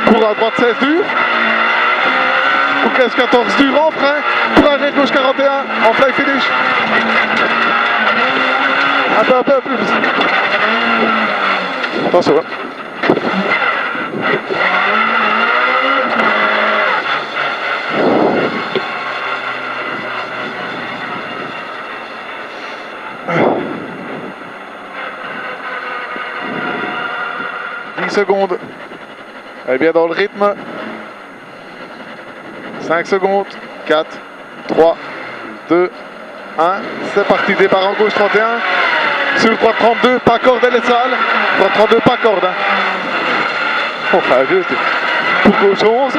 pour à droite 16 dur. Pour caisse 14 dur en frein. Pour arrière gauche 41 en fly finish. Un peu plus. Attention. Hein. Secondes. Elle est bien dans le rythme. 5 secondes. 4, 3, 2, 1. C'est parti. Départ en gauche 31. Sur droite 32. Pas corde, elle est sale. Droite 32, pas corde. Hein. Enfin, juste. Pour gauche 11.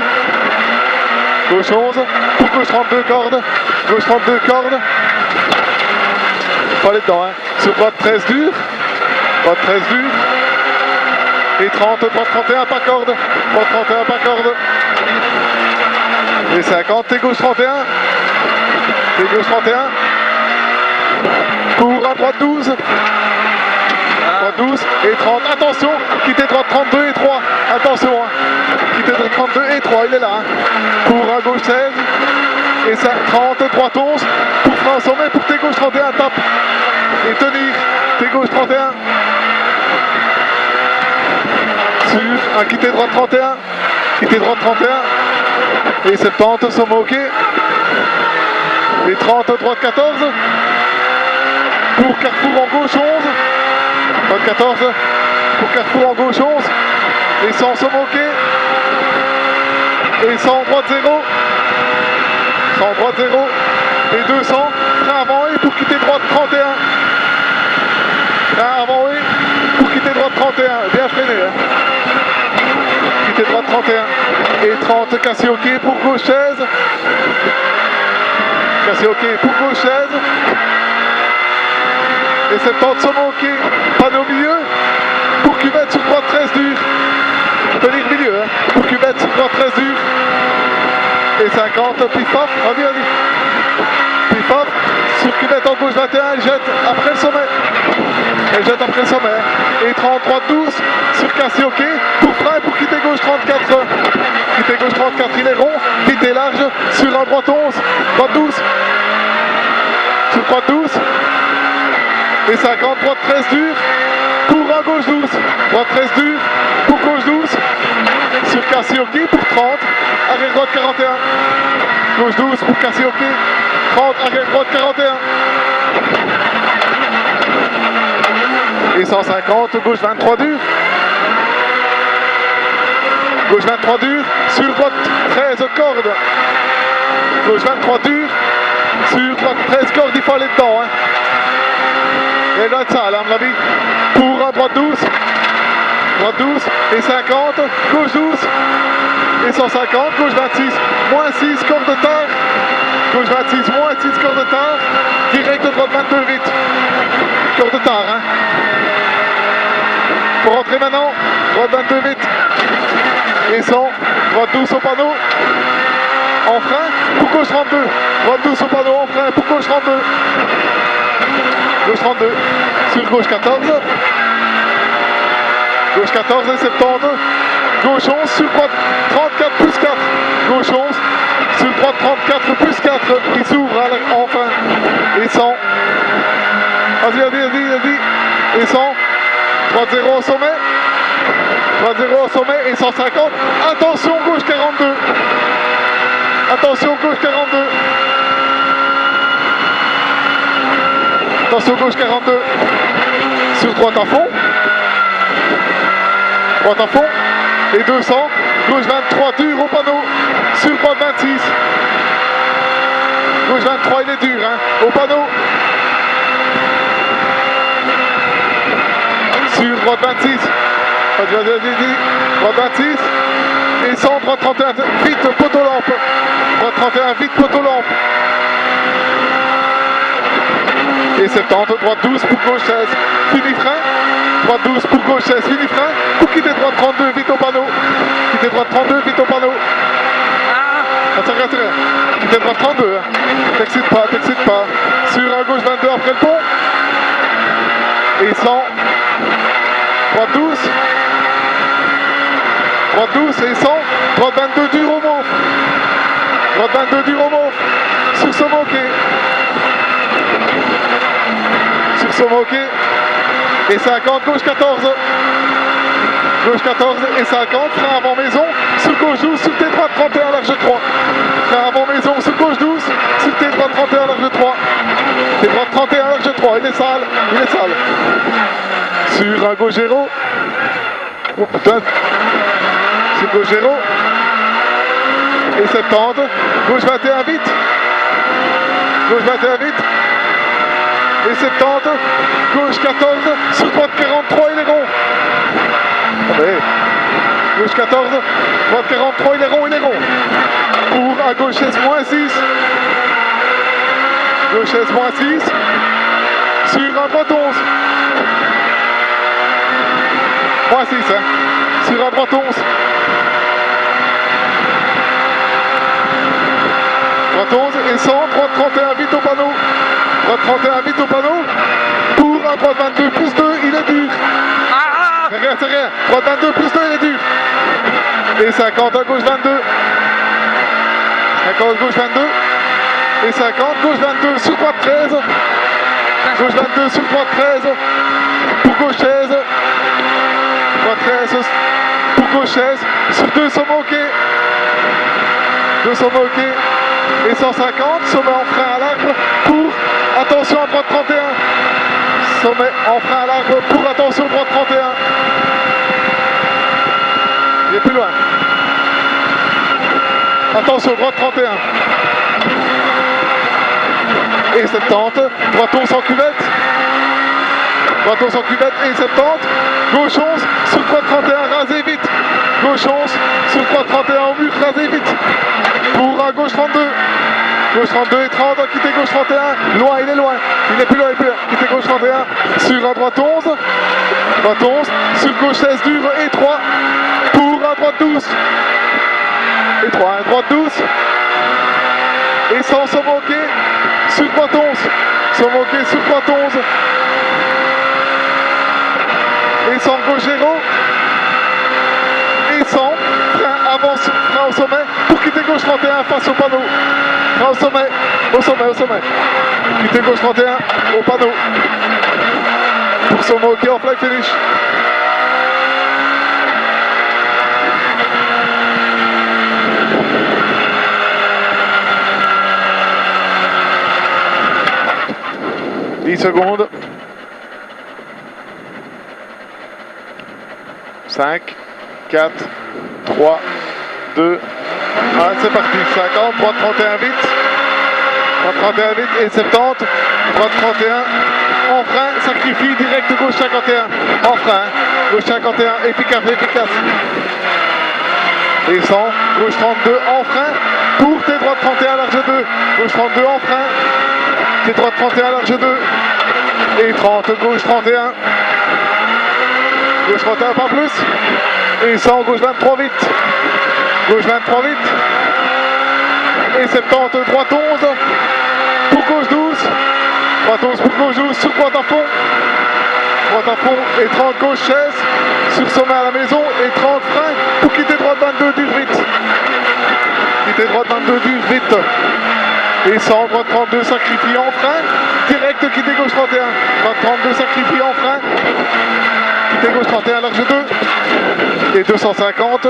Gauche 11. Pour gauche 32 cordes. Gauche 32 cordes. Pas les dedans. Hein. Sur droite 13 dur. Droite 13 dur. Et 30, droite 31, pas corde. Droite 31, pas corde. Et 50, t'es gauche 31. T'es gauche 31. Cours à droite 12. Droite 12 et 30. Attention, quittez droite 32 et 3. Attention, hein. Quittez droite 32 et 3, il est là. Hein. Cours à gauche 16. Et 30, droite 11. Pour frein au sommet, pour tes gauche 31, tape. Et tenir, tes gauche 31. Sur un quitter droite 31, quitter droite 31 et 70 sommet ok et 30 droite 14 pour carrefour en gauche 11 droite 14 pour carrefour en gauche 11 et 100 sommet ok et 100 droite 0 100 droite 0 et 200 frein avant et pour quitter droite 31 frein avant et pour quitter droite 31 bien freiné hein. Quitter droite 31 et 30 Cassioquet pour gauche 16 Cassioquet pour gauche 16 et 70 Somoquet panneau au milieu pour cuvette sur droite 13 dur tenir milieu hein. Pour cuvette sur droite 13 dur et 50 pif-paf vas-y pif-paf sur cuvette en gauche 21 elle jette après le sommet elle jette après le sommet et 30 droite 12 sur Cassioquet pour frein pour quitter gauche 34 quitter gauche 34 il est rond quitter large sur un droite 11 droite 12 sur droite 12 et 50 droite 13 dur pour un gauche 12 droite 13 dur pour gauche 12 sur Cassioquet pour 30 arrière droite 41 gauche 12 pour Cassioquet 30 arrière droite 41 et 150 gauche 23 dur gauche 23 dur sur droite 13 cordes gauche 23 dur sur droite 13 cordes il faut aller dedans hein. Et là ça là à mon avis pour un droite 12 et 50 gauche 12 et 150 gauche 26 moins 6 cordes de tard gauche 26 moins 6 cordes de tard direct droite 22 vite cordes de tard hein. Pour rentrer maintenant droite 22 vite et 100 droite 12 au panneau en frein pour gauche 32 droite 12 au panneau en frein pour gauche 32 gauche 32 sur gauche 14 gauche 14 et 70 gauche 11 sur droite 34 plus 4 gauche 11 sur droite 34 plus 4 qui s'ouvre enfin et 100 vas-y et 100 droite 0 au sommet droite 0 au sommet et 150 attention gauche 42 attention gauche 42 attention gauche 42 sur droite à fond et 200 gauche 23 dur au panneau sur droite 26 gauche 23 il est dur hein, au panneau sur droite 26 droite 26 et 100 droite 31 vite poteau lampe droite 31 vite poteau lampe et 70 droite 12 pour gauche 16 fini frein droite 12 pour gauche 16 fini frein pour quitter droite 32 vite au panneau quitter droite 32 vite au panneau attends quitter droite 32 hein. T'excites pas sur un gauche 22 après le pont et 100 droite 12 Droite douce et 100. Droite 22 dur au mauve. Droite 22 dur au mauve. Sur ce moquet. Sur ce moquet. Et 50, gauche 14. Gauche 14 et 50. Frein avant maison. Sur gauche 12. Sur tes droite 31 large 3. Frein avant maison. Sur gauche 12. Sur tes droite 31 large 3. Tes droite 31 large 3. Il est sale. Il est sale. Sur un gauche 0. Oh putain. Sur gauche 0. Et 70. Gauche 21 vite. Gauche 21 vite. Et 70. Gauche 14. Sur droite 43. Il est rond. Allez. Gauche 14. Droite 43. Il est rond. Il est rond. Pour à gauche S moins 6. Gauche S moins 6. Sur un droite 11. Moins 6, hein. Sur un droite 11. Droite 11 et 100, droite 31 vite au panneau. Droite 31 vite au panneau. Pour un droite 22 plus 2, il est dur. C'est rien, c'est rien. Droite 22 plus 2, il est dur. Et 50 à gauche 22. 50 gauche 22. Et 50 gauche 22 sur droite 13. Gauche 22 sur droite 13. Pour gauche 16. Droite 13 pour gauche 16. Sur 200 moquets. 200 moquets. Et 150. Sommet en frein à l'arbre pour attention à droite 31. Sommet en frein à l'arbre pour attention droite 31. Il est plus loin. Attention droite 31. Et 70. Droite 11 en cuvette. Droite 11 en cuvette et 70. Gauche 11 sur droite 31, rasez vite. Gauche 11 sur droite 31 au mur, rasez vite. Pour à gauche 32. Gauche 32 et 30, quittez gauche 31. Loin, il est loin. Il est plus loin, il est plus loin. Quittez gauche 31. Sur à droite 11. Droite 11. Sur gauche 16 dur et 3. Pour à droite 12. Et 3, hein, droite 12. Et 100 se moquer. Sur droite 11. Se moquer sur droite 11. Et 100 gauche 0. Et 100. Frein avance, frein au sommet. Pour quitter gauche 31 face au panneau. Frein au sommet. Au sommet, au sommet. Quitter gauche 31 au panneau. Pour se moquer en fly finish. « 10 secondes. 5, 4, 3, 2, 1, c'est parti. 50, droite 31 vite. Droite 31 vite et 70. Droite 31 en frein, sacrifie direct gauche 51. En frein, gauche 51, efficace, efficace. Et 100, gauche 32 en frein. Pour tes droites 31 large 2. Gauche 32 en frein. Tes droites 31 large 2. Et 30, gauche 31. Gauche 31, pas plus. Et 100, gauche 23 vite. Gauche 23 vite. Et 70, droite 11. Pour gauche 12. Droite 11 pour gauche 12. Sur droite à fond. Droite à fond. Et 30, gauche 16. Sur sommet à la maison. Et 30, frein. Pour quitter droite 22, dur vite. Quitter droite 22, dur vite. Et 100, droite 32, sacrifie en frein. Direct, quitter gauche 31. Droite 32, sacrifie en frein. Quitter gauche 31, large 2. Et 250.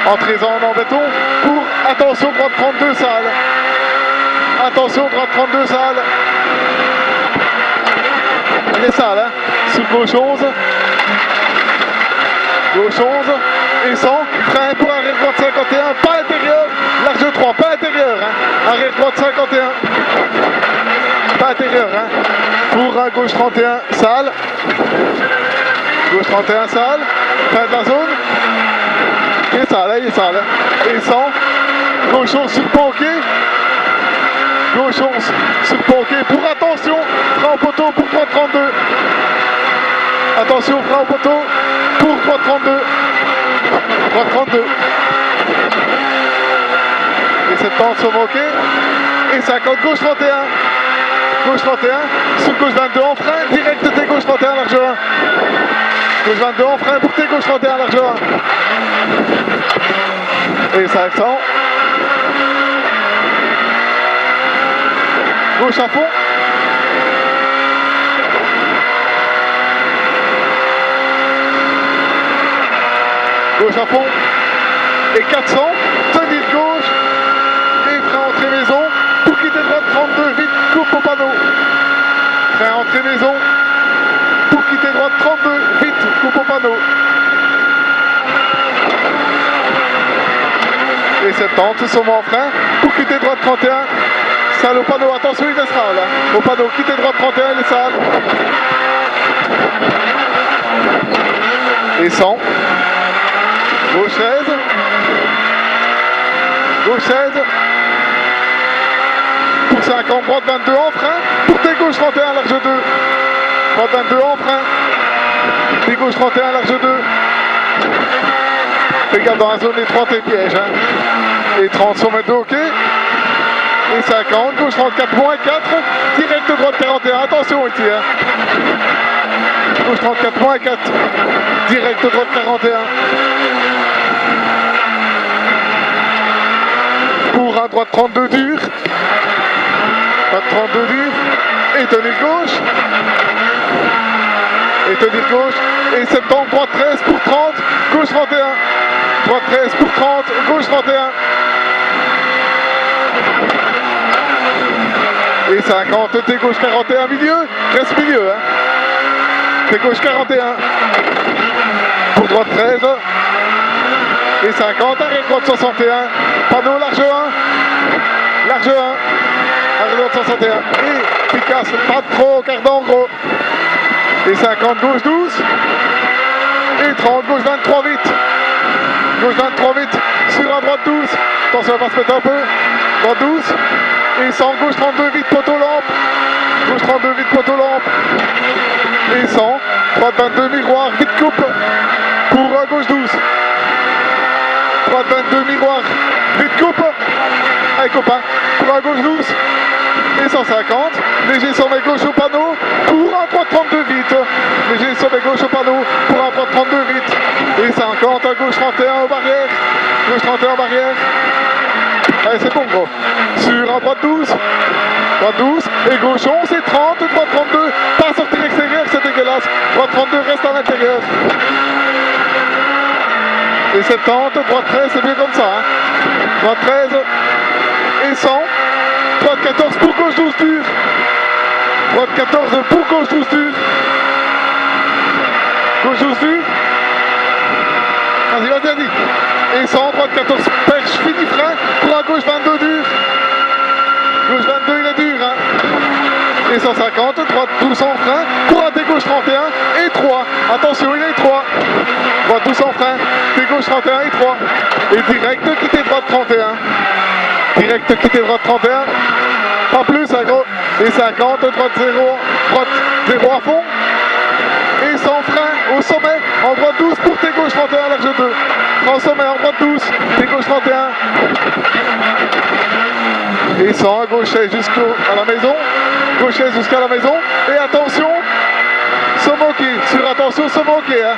Entrée en béton. Pour, attention, droite 32, sale. Attention, droite 32, sale. Il est sale, hein. Sur gauche 11. Gauche 11. Et 100. Frein pour arrière droite 51. Pas intérieur. Large 3. Pas intérieur, hein. Arrière droite 51. Pas intérieur, hein. Pour un gauche 31, sale. Gauche 31, sale. Fin de la zone. Il est sale, hein, il est sale. Hein. Et 100. Gauche 11 sur Panquet. Gauche 11 sur Panquet. Pour attention. Frein au poteau pour 332. Attention, frein au poteau pour 332. 332. Et 70 sur Moquet. Et 50, gauche 31. Gauche 31. Sur gauche 22 en frein. Direct, t'es gauche 31, large 1. Gauche 22 en frein pour tes gauche 31 large 1. Et 500. Gauche à fond. Gauche à fond. Et 400. Tenir gauche. Et frein entrée maison. Pour quitter droite 32. Vite, coupe au panneau. Frein entrée maison. Pour quitter droite 32. Vite, coupe au panneau. Et 70, saumon en frein. Pour quitter droite 31. Sale au panneau, attention, il laissera là. Au panneau, quitter droite 31, il est sale. Et 100. Gauche 16. Gauche 16. Pour 50, droite 22 en frein. Pour tes gauche 31, large 2. Droite 22 en frein. Tes gauche 31, large 2. Fais gaffe dans la zone étroite et piège. Hein. Et 30 sur mètre de hockey. Et 50, gauche 34, moins 4. Direct droite 41, attention ici. Hein. Gauche 34, moins 4. Direct droite 41. Pour un droite 32 dur. Droite 32 dur. Et tenir gauche. Et tenir gauche. Et 70, droite 13 pour 30. Gauche 31. Droite 13 pour 30. Gauche 31. Et 50, t'es gauche 41 milieu. Reste milieu. Hein. T'es gauche 41. Pour droite 13. Et 50, arrêt droite 61. Panneau large 1. Large 1. Arrêt droite 61. Et efficace, pas trop, cardan gros. Et 50, gauche 12. Et 30, gauche 23 vite. Gauche 23 vite. Sur un droite 12. Attention, elle va se mettre un peu. Droite 12. Et 100, gauche 32 vite, poteau lampe. Gauche 32 vite, poteau lampe. Et 100, droite 22 miroir, vite coupe. Pour gauche 12. Droite 22 miroir, vite coupe. Allez copain, pour gauche 12. Et 150, léger sur mes gauche au panneau. Pour un droite 32 vite. Léger sur mes gauche au panneau. Pour un droite 32 vite. Et 50, à gauche 31 aux barrières. Gauche 31 aux barrières. Allez, c'est bon, gros. Sur un droite 12. Droite 12. Et gauche 11 et 30. Droite 32. Pas sortir extérieur, c'est dégueulasse. Droite 32 reste à l'intérieur. Et 70. Droite 13, c'est mieux comme ça. Hein. Droite 13. Et 100. Droite 14 pour gauche 12 dur. Droite 14 pour gauche 12 dur. Gauche 12 dur. Vas-y, vas-y, vas-y. Et 100, droite 14, perche, fini frein. Pour un gauche 22 dur. Gauche 22, il est dur. Hein. Et 150, droite 12 en frein. Pour un gauche 31 et 3. Attention, il est 3. Droite 12 en frein. Gauche 31 et 3. Et direct, quitter droite 31. Direct, quitter droite 31. Pas plus, hein, gros. Et 50, droite 0. Droite 0 à fond. Et 100 frein au sommet, en droite 12 pour tes gauche 31, large 2. En sommet, en droite 12, tes gauche 31. Et 100 à gauche jusqu'à la maison. Gauche jusqu'à la maison. Et attention, Somoki, sur attention Somoki. Hein.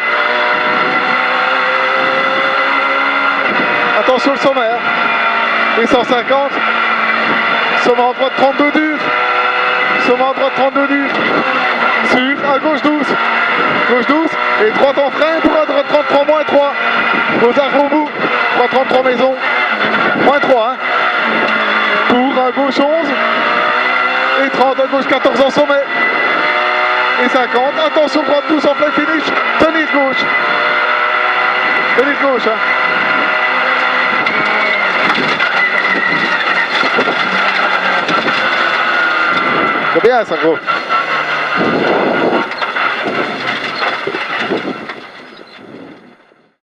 Attention le sommet. Hein. Et 150. Sommet en droite 32 dur. Sommet en droite 32 dur. Sur à gauche 12. Gauche 12 et droite en frein pour un droite 33 moins 3. Aux arbres au bout. Droite 33 maison. Moins 3. Hein. Pour un gauche 11. Et 30 à gauche 14 en sommet. Et 50. Attention droite 12 en plein finish. Tenir gauche. Tenir gauche. Hein. C'est bien ça gros.